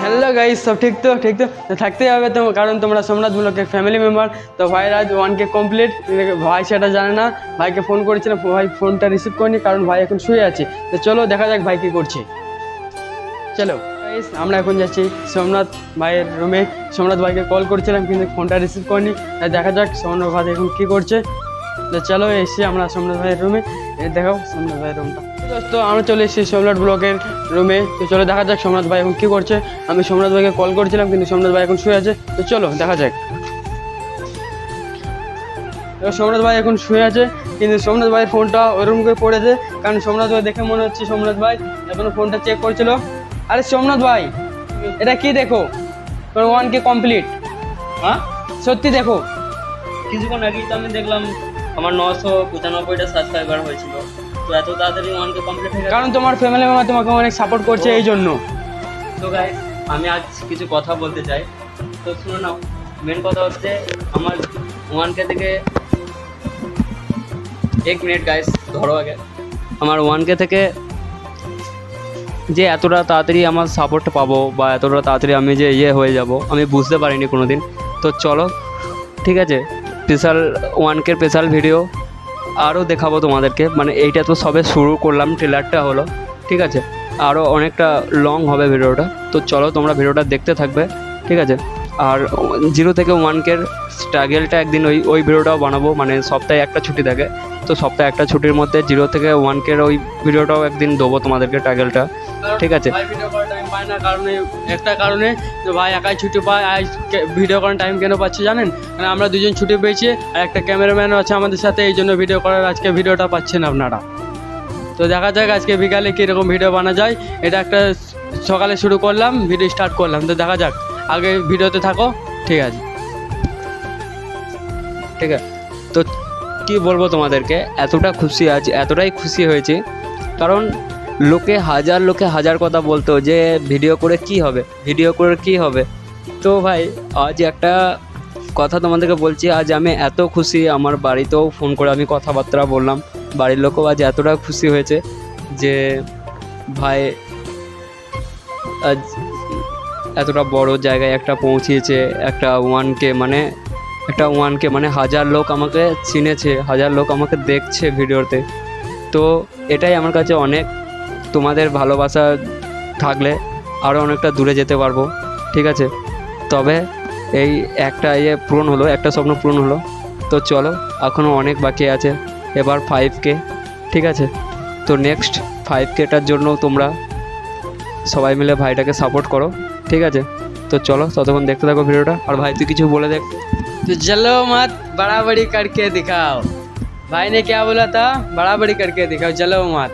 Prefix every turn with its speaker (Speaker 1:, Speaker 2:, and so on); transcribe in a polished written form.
Speaker 1: Hello guys, সব ঠিক তো থাকতেই হবে তো, কারণ তোমরা সোমনাথ ব্লগের ফ্যামিলি মেম্বার। তো ভাইয়ের আজ 1K কমপ্লিট। ভাই সেটা জানে না, ভাইকে ফোন করেছিলাম, ভাই ফোনটা রিসিভ করেনি কারণ ভাই এখন শুয়ে আছে। তো চলো দেখা যাক ভাই কী করছে। চলো গাইস, আমরা এখন যাচ্ছি সোমনাথ ভাইয়ের রুমে। সোমনাথ ভাইকে কল করেছিলাম কিন্তু ফোনটা রিসিভ করেনি। দেখা যাক সোমনাথ ভাই এখন কী করছে। তো চলো এসে আমরা সোমনাথ ভাইয়ের রুমে, দেখাও সোমনাথ ভাইয়ের রুমটা। তো আমরা চলে এসেছি সোমনাথ ব্লগের রুমে। তো চলো দেখা যাক সোমনাথ ভাই এখন কী করছে। আমি সোমনাথ ভাইকে কল করেছিলাম কিন্তু সোমনাথ ভাই এখন শুয়ে আছে। তো চলো দেখা যাক। সোমনাথ ভাই এখন শুয়ে আছে কিন্তু সোমনাথ ভাইয়ের ফোনটা ওই রুম করে পড়েছে, কারণ সোমনাথ ভাই দেখে মনে হচ্ছে সোমনাথ ভাই এখনো ফোনটা চেক করছিল। আরে সোমনাথ ভাই, এটা কি দেখো? 1K complete.
Speaker 2: হ্যাঁ,
Speaker 1: সত্যি দেখো।
Speaker 2: কিছুক্ষণ আগেই তো আমি দেখলাম আমার 995টা সাবস্ক্রাইবার হয়েছিল। তো এত তাড়াতাড়ি 1K কমপ্লিট হয়ে গেল।
Speaker 1: কারণ তোমার ফ্যামিলি মেম্বার তোমাকে অনেক সাপোর্ট করছে এই জন্য।
Speaker 2: তো গাইস, আমি আজ কিছু কথা বলতে চাই। তো শুনো না, মেন কথা হচ্ছে আমার 1K থেকে 1 মিনিট গাইস ধরো আগে। আমার 1K থেকে যে এতটা তাড়াতাড়ি আমার সাপোর্ট পাবো বা এতটা তাড়াতাড়ি আমি যে হয়ে যাব, আমি বুঝতে পারিনি কোনো দিন। তো চলো ঠিক আছে, স্পেশাল 1K স্পেশাল ভিডিও আরও দেখাবো তোমাদেরকে। মানে এইটা তো সবে শুরু করলাম, ট্রেলারটা হলো, ঠিক আছে। আরও অনেকটা লং হবে ভিডিওটা। তো চলো তোমরা ভিডিওটা দেখতে থাকবে, ঠিক আছে। আর 0 থেকে 1K স্ট্রাগেলটা একদিন ওই ভিডিওটাও বানাবো। মানে সপ্তাহে একটা ছুটি থাকে, তো সপ্তাহে একটা ছুটির মধ্যে 0 থেকে 1K ওই ভিডিওটাও একদিন দেবো তোমাদেরকে, ট্রাগেলটা, ঠিক আছে।
Speaker 1: ভাই ভিডিও করার টাইম পায় না, কারণে একটা কারণে যে ভাই একাই ছুটি পায়। আজ ভিডিও করার টাইম কেন পাচ্ছি জানেন? মানে আমরা দুজন ছুটি পেয়েছি আর একটা ক্যামেরাম্যানও আছে আমাদের সাথে, এই জন্য ভিডিও করার আজকে ভিডিওটা পাচ্ছেন আপনারা। তো দেখা যাক আজকে বিকালে কীরকম ভিডিও বানা যায়। এটা একটা সকালে শুরু করলাম, ভিডিও স্টার্ট করলাম। তো দেখা যাক, আগে ভিডিওতে থাকো, ঠিক আছে।
Speaker 2: ঠিক আছে, তো কি বলবো তোমাদেরকে, এতটা খুশি আজ, এতটাই খুশি হয়েছি কারণ লোকে হাজার কথা বলতো যে ভিডিও করে কি হবে। তো ভাই আজ একটা কথা তোমাদেরকে বলছি, আজ আমি এত খুশি। আমার বাড়িতেও ফোন করে আমি কথাবার্তা বললাম, বাড়ির লোকও আজ এতটা খুশি হয়েছে যে ভাই আজ এতটা বড় জায়গায় একটা পৌঁছিয়েছে। একটা 1K মানে 1000 লোক আমাকে চিনেছে, 1000 লোক আমাকে দেখছে ভিডিওতে। তো এটাই আমার কাছে অনেক। তোমাদের ভালোবাসা থাকলে আরও অনেকটা দূরে যেতে পারবো, ঠিক আছে। তবে এই একটা পূরণ হলো, একটা স্বপ্ন পূরণ হলো। তো চলো এখনও অনেক বাকি আছে, এবার 5K, ঠিক আছে। তো নেক্সট 5Kটার জন্য তোমরা সবাই মিলে ভাইটাকে সাপোর্ট করো, ঠিক আছে। তো চলো ততক্ষণ দেখতে থাকো ভিডিওটা। আর ভাই তুই কিছু বলে দেখ।
Speaker 1: तो चलो मत बड़ा बड़ी करके दिखाओ। भाई ने क्या बोला था? बड़ा बड़ी करके दिखाओ, चलो मत।